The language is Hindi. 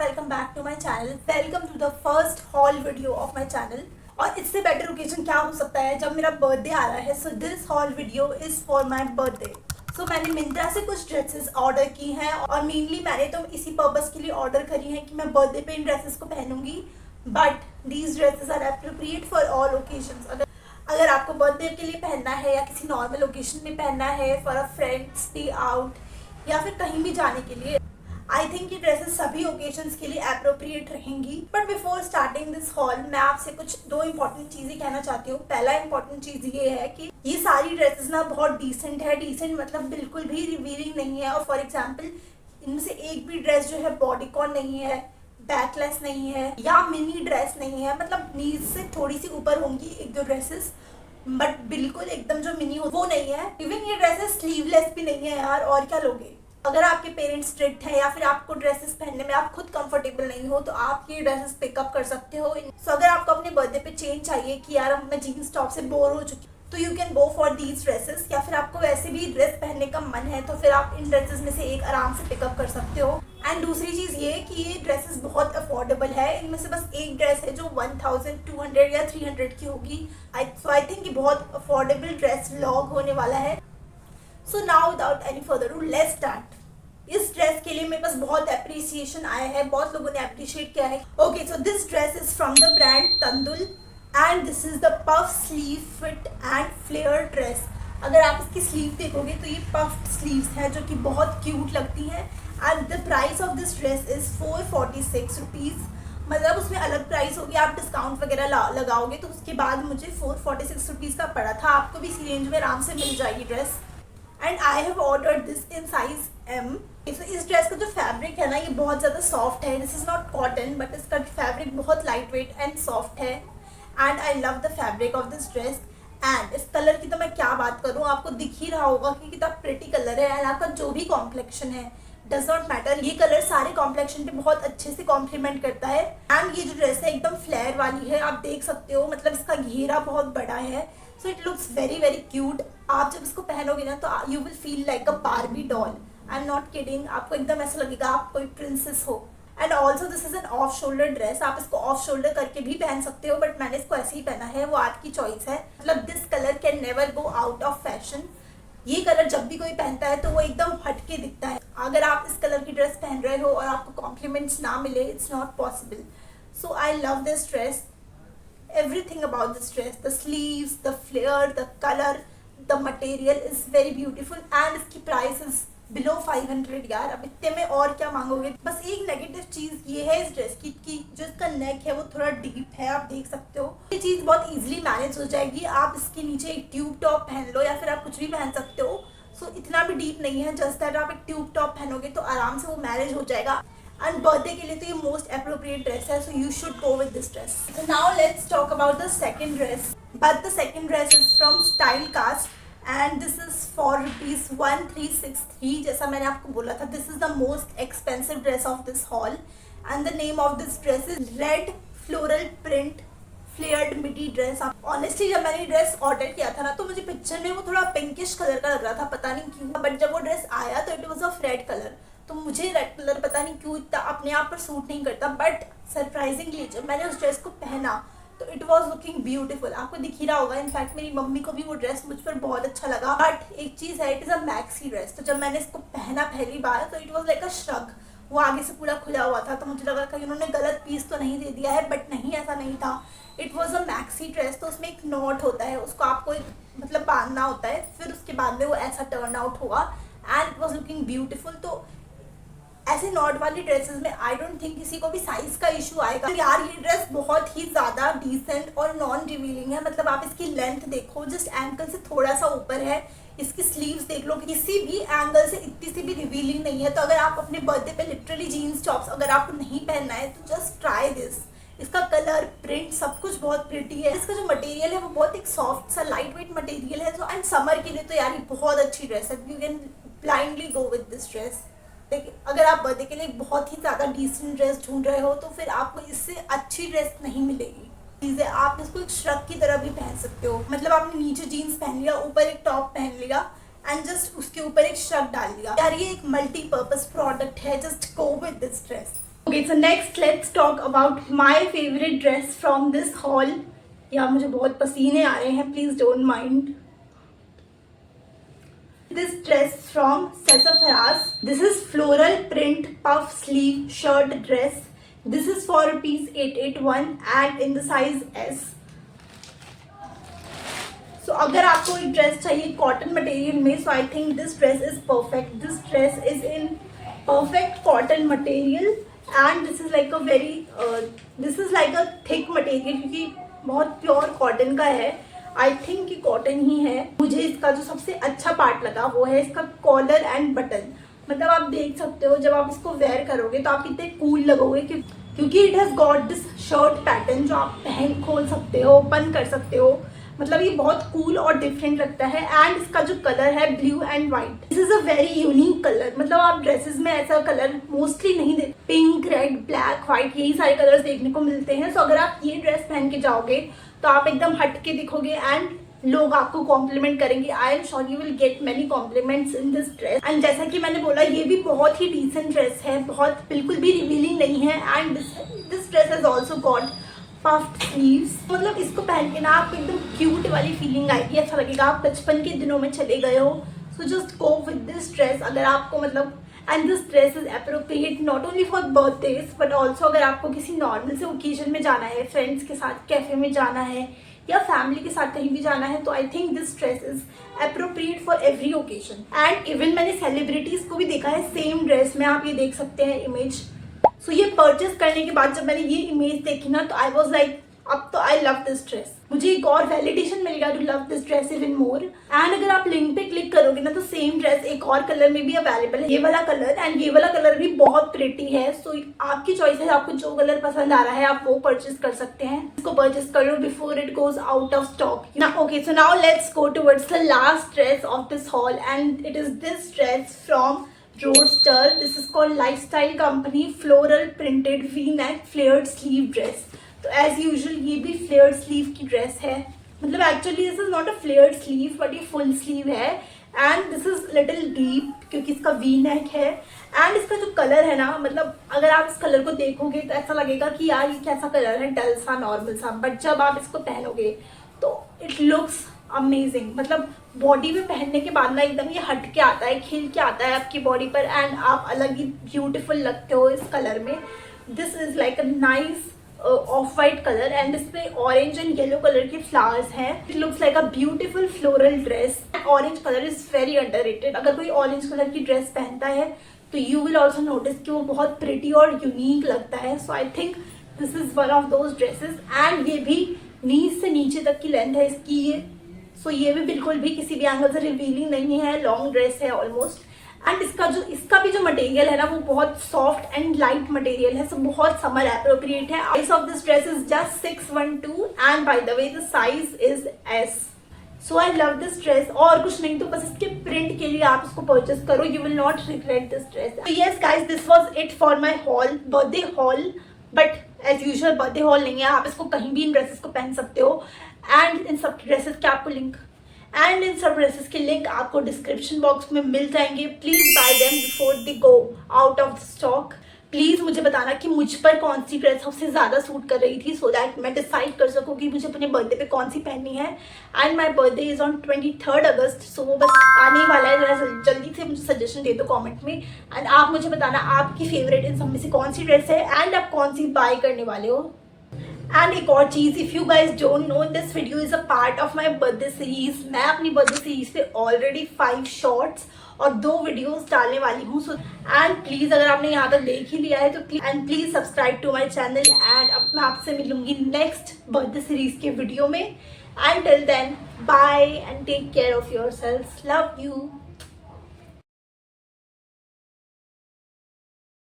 Welcome back to my channel. Welcome to the first haul video of my channel. और इससे बेटर ओकेजन क्या हो सकता है जब मेरा बर्थडे आ रहा है। So this haul video is for my birthday. So मैंने मिंत्रा से कुछ ड्रेसेस ऑर्डर की हैं और मेनली मैंने तो इसी पर्पस के लिए ऑर्डर करी हैं कि मैं बर्थडे पे इन ड्रेसेस को पहनूंगी। But these dresses are appropriate for all occasions. अगर आपको बर्थडे के लिए पहनना है या किसी नॉर्मल ओकेजन में पहनना है, for a friends day out या फिर कहीं भी जाने के लिए, आई थिंक ये ड्रेसेस सभी ओकेजन्स के लिए अप्रोप्रिएट रहेंगी। But before starting this hall मैं आपसे कुछ दो इंपॉर्टेंट चीज़ें कहना चाहती हूँ। पहला इंपॉर्टेंट चीज़ ये है कि ये सारी ड्रेसेस ना बहुत डिसेंट है। डिसेंट मतलब बिल्कुल भी रिवीलिंग नहीं है। और फॉर एग्जाम्पल इनमें से एक भी ड्रेस जो है बॉडीकॉन नहीं है, बैकलेस नहीं है या मिनी ड्रेस नहीं है। मतलब नीज से थोड़ी सी ऊपर होंगी एक दो ड्रेसेस, बट बिल्कुल एकदम जो मिनी हो वो नहीं है। इवन ये ड्रेसेस स्लीवलेस भी नहीं है यार, और क्या लोगे। अगर आपके पेरेंट्स स्ट्रिक्ट है या फिर आपको ड्रेसेस पहनने में आप खुद कंफर्टेबल नहीं हो तो आप ये ड्रेसेस पिकअप कर सकते हो। सो अगर आपको अपने बर्थडे पे चेंज चाहिए कि यार मैं जीन्स टॉप से बोर हो चुकी तो you can go for these dresses. या फिर आपको वैसे भी ड्रेस पहनने का मन है तो फिर आप इन ड्रेसेस में से एक आराम से पिकअप कर सकते हो। एंड दूसरी चीज़ ये कि ये ड्रेसेस बहुत अफोर्डेबल है। इनमें से बस एक ड्रेस है जो 1200 या 300 की होगी। आई थिंक ये बहुत अफोर्डेबल ड्रेस व्लॉग होने वाला है। So now without any further do let's start. इस ड्रेस के लिए मेरे पास बहुत अप्रिसिएशन आया है, बहुत लोगों ने अप्रिशिएट किया है। Okay, so this dress is from the brand Tandul and this is the puff sleeve fit and flare dress. अगर आप इसकी स्लीव देखोगे तो ये पफ्ड स्लीव्स हैं जो कि बहुत क्यूट लगती हैं। And the price of this dress is 446 rupees. मतलब उसमें अलग प्राइस होगी, आप डिस्काउंट वगैरह लगाओगे तो उसके बाद मुझे 446 रुपीज़ का पड़ा था। आपको भी इसी रेंज में आराम से मिल जाएगी dress. And I have ordered this in size M। इस ड्रेस का जो फैब्रिक है ना ये बहुत ज़्यादा सॉफ्ट है। This is not cotton but इसका फैब्रिक बहुत लाइट वेट एंड सॉफ्ट है। And I love the fabric of this dress. And इस कलर की तो मैं क्या बात करूँ, आपको दिख ही रहा होगा कि कितना प्रिटी कलर है। एंड आपका जो भी कॉम्प्लेक्शन है डज नॉट मैटर, ये कलर सारे कॉम्प्लेक्शन पे बहुत अच्छे से कॉम्प्लीमेंट करता है। एंड ये जो ड्रेस है एकदम फ्लेयर वाली है, आप देख सकते हो। मतलब इसका घेरा बहुत बड़ा है, so it looks very very cute. आप जब इसको पहनोगे ना तो you will feel like a Barbie doll. I am not kidding, आपको एकदम ऐसा लगेगा आप कोई प्रिंसेस हो। And also this is an off shoulder dress. आप इसको ऑफ शोल्डर करके भी पहन सकते हो, बट मैंने इसको ऐसे ही पहना है, वो आपकी चॉइस है। मतलब this colour can never go out of fashion. ये कलर जब भी कोई पहनता है तो वो एकदम हटके दिखता है। अगर आप इस कलर की ड्रेस पहन रहे हो और आपको कॉम्प्लीमेंट्स ना मिले, it's not possible. So I love this dress, everything about this dress, the sleeves, the flare, the color, the material is very beautiful and इसकी price is below 500 यार। अब इतने में और क्या मांगोगे। बस एक नेगेटिव चीज़ ये है इस ड्रेस की कि जो इसका नेक है वो थोड़ा डीप है, आप देख सकते हो। ये चीज़ बहुत इजीली मैनेज हो जाएगी। आप इसके नीचे एक ट्यूब टॉप पहन लो या फिर आप कुछ भी पहन सकते हो। सो इतना भी डीप नहीं है, जस्ट दैट आप एक ट्यूब टॉप पहनोगे तो आराम से वो मैनेज हो जाएगा। एंड बर्थडे के लिए तो ये मोस्ट अप्रोप्रिएट ड्रेस है, so you should go with this dress. So now let's talk about the second dress. But the second dress is from style cast and this is for ₹1363। जैसा मैंने आपको बोला था, this is the most expensive dress of this haul and the name of this dress is red floral print flared midi dress. Honestly जब मैंने ड्रेस ऑर्डर किया था ना तो मुझे पिक्चर में वो थोड़ा पिंकिश कलर का लग रहा था, पता नहीं क्यों। बट जब वो ड्रेस आया तो it was of red colour, तो मुझे रेड कलर पता नहीं क्यों इतना अपने आप पर सूट नहीं करता। बट सरप्राइजिंगली जब मैंने उस ड्रेस को पहना तो इट वॉज लुकिंग ब्यूटीफुल। आपको दिख ही रहा होगा, इनफैक्ट मेरी मम्मी को भी वो ड्रेस मुझ पर बहुत अच्छा लगा। बट एक चीज़ है, it is a maxi dress. तो जब मैंने इसको पहना पहली बार तो it was like a shrug. वो आगे से पूरा खुला हुआ था तो मुझे लगा कहीं उन्होंने गलत पीस तो नहीं दे दिया है, बट नहीं, ऐसा नहीं था। It was a maxi dress. तो उसमें एक नॉट होता है, उसको आपको एक मतलब बांधना होता है, फिर उसके बाद में वो ऐसा टर्न आउट होगा and it was looking beautiful. तो ऐसे नॉट वाली ड्रेसेस में आई डोंट थिंक किसी को भी साइज का इशू आएगा। यार ये ड्रेस बहुत ही ज़्यादा डिसेंट और नॉन रिवीलिंग है। मतलब आप इसकी लेंथ देखो, जस्ट एंकल से थोड़ा सा ऊपर है। इसकी स्लीव्स देख लो, किसी भी एंगल से इतनी सी भी रिवीलिंग नहीं है। तो अगर आप अपने बर्थडे पे लिटरली जीन्स टॉप्स अगर आपको नहीं पहनना है तो जस्ट ट्राई दिस। इसका कलर, प्रिंट, सब कुछ बहुत प्रिटी है। इसका जो मटेरियल है वो बहुत एक सॉफ्ट सा लाइट वेट मटेरियल है। तो एंड समर के लिए तो यार ये बहुत अच्छी ड्रेस है। You can blindly go with this dress. देखिए, अगर आप बर्थडे के लिए बहुत ही ज़्यादा डिसेंट ड्रेस ढूंढ रहे हो तो फिर आपको इससे अच्छी ड्रेस नहीं मिलेगी। चीज़ें आप इसको एक श्रग की तरह भी पहन सकते हो। मतलब आपने नीचे जीन्स पहन लिया, ऊपर एक टॉप पहन लिया एंड जस्ट उसके ऊपर एक श्रग डाल लिया। यार ये एक मल्टीपर्पज प्रोडक्ट है, just go with this dress. Okay, so next let's talk about my favorite dress from this haul. यार मुझे बहुत पसीने आ रहे हैं, please don't mind. This dress from Sassafras. This is floral print puff sleeve shirt dress. This is for rupees 881 and in the size S. So अगर आपको एक ड्रेस चाहिए कॉटन मटेरियल में, so I think this dress is perfect. This dress is in perfect cotton material and this is like a very this is like a thick material क्योंकि बहुत प्योर कॉटन का है. आई थिंक कि कॉटन ही है. मुझे इसका जो सबसे अच्छा पार्ट लगा वो है इसका कॉलर एंड बटन. मतलब आप देख सकते हो जब आप इसको वेयर करोगे तो आप कितने कूल लगोगे क्योंकि it has got this shirt pattern जो आप पहन खोल सकते हो, ओपन कर सकते हो. मतलब ये बहुत कूल और डिफरेंट लगता है. एंड इसका जो कलर है blue and white, this is a very unique colour. मतलब आप ड्रेसेस में ऐसा कलर मोस्टली नहीं देखते. पिंक, रेड, ब्लैक, व्हाइट यही सारे कलर्स देखने को मिलते हैं. सो अगर आप ये ड्रेस पहन के जाओगे तो आप एकदम हट के दिखोगे एंड लोग आपको कॉम्प्लीमेंट करेंगे. I am sure you will get many compliments in this dress. And जैसा कि मैंने बोला ये भी बहुत ही डिसेंट ड्रेस है, बहुत बिल्कुल भी रिवीलिंग नहीं है. And this dress has also got puffed sleeves. मतलब इसको पहन के ना आपको एकदम क्यूट वाली फीलिंग आएगी. अच्छा लगेगा आप बचपन के दिनों में चले गए हो. So just go with this dress. अगर आपको मतलब and this dress is appropriate not only for birthdays but also अगर आपको किसी नॉर्मल से ओकेजन में जाना है, फ्रेंड्स के साथ कैफे में जाना है या फैमिली के साथ कहीं भी जाना है, तो आई think this dress is appropriate for every occasion. And even मैंने सेलिब्रिटीज को भी देखा है सेम ड्रेस में. आप ये देख सकते हैं इमेज. सो ये परचेस करने के बाद जब मैंने ये इमेज देखी ना तो आई वॉज लाइक अब तो आई लव दिस ड्रेस. मुझे एक और वैलिडेशन मिल गया to love this dress even more. And अगर आप लिंक पे क्लिक करोगे ना तो सेम ड्रेस एक और कलर में भी अवेलेबल है, ये वाला कलर. एंड ये वाला कलर भी बहुत प्रिटी है. सो आपकी चॉइस है, आपको जो कलर पसंद आ रहा है आप वो परचेस कर सकते हैं. इसको परचेस कर लो before it goes out of stock. Okay, so now let's go towards the last dress of this haul and it is this dress from Roadster. This is called Lifestyle Company Floral Printed V-neck Flared Sleeve Dress. तो एज यूजुअल ये भी फ्लेयर्ड स्लीव की ड्रेस है. मतलब actually this is not a flared sleeve but ये फुल स्लीव है. And this is little deep क्योंकि इसका वी नेक है. एंड इसका जो कलर है ना, मतलब अगर आप इस कलर को देखोगे तो ऐसा लगेगा कि यार ये कैसा कलर है, डल सा, नॉर्मल सा. बट जब आप इसको पहनोगे तो इट लुक्स अमेजिंग. मतलब बॉडी में पहनने के बाद ना एकदम ये हट के आता है, खिल के आता है आपकी बॉडी पर. एंड आप अलग ही ब्यूटीफुल लगते हो इस कलर में. This is like a nice of white colour and इसमें ऑरेंज एंड येलो कलर के फ्लावर्स हैं. It looks like a beautiful floral dress. Orange colour is very underrated. अगर कोई ऑरेंज कलर की ड्रेस पहनता है तो यू विल ऑल्सो नोटिस कि वो बहुत प्रिटी और यूनिक लगता है. So I think this is one of those dresses. And ये भी नीज से नीचे तक की लेंथ है इसकी ये. सो ये भी बिल्कुल भी किसी भी एंगल से रिवीलिंग नहीं है, लॉन्ग ड्रेस है ऑलमोस्ट. एंड इसका भी जो मटेरियल है ना वो बहुत सॉफ्ट एंड लाइट मटेरियल है. सो बहुत समर अप्रोप्रिएट है. Price of this dress is just 612 and by the way the size is S. So I love this dress. और कुछ नहीं तो बस इसके प्रिंट के लिए आप इसको परचेस करो. You will not regret this dress. Yes guys, this was it for my haul, birthday haul. But as usual birthday haul नहीं है. आप इसको कहीं भी इन ड्रेसेस को पहन सकते हो. एंड इन सब ड्रेसेस के आपको लिंक के लिंक आपको डिस्क्रिप्शन बॉक्स में मिल जाएंगे. Please bye them before they go out of stock. Please मुझे बताना कि मुझ पर कौन सी ड्रेस सबसे ज्यादा सूट कर रही थी सो दैट मैं डिसाइड कर सकूँ कि मुझे अपने बर्थडे पे कौन सी पहननी है. And my birthday is on 23 अगस्त. सो वो बस आने ही वाला है. जरा जल्दी से मुझे सजेशन दे दो कॉमेंट में. एंड आप मुझे बताना आपकी फेवरेट इन सब में से कौन सी ड्रेस है एंड आप कौन सी बाय करने वाले हो. एंड एक और चीज, if you guys don't know, this video is a part of my birthday series. मैं अपनी बर्थडे सीरीज पे ऑलरेडी 5 शॉर्ट्स और 2 वीडियोस डालने वाली हूँ. सो एंड प्लीज अगर आपने यहाँ तक देख ही लिया है तो please subscribe to my channel. And अब मैं आपसे मिलूंगी नेक्स्ट बर्थडे सीरीज के वीडियो में. And till then bye and take care of your self. Love you.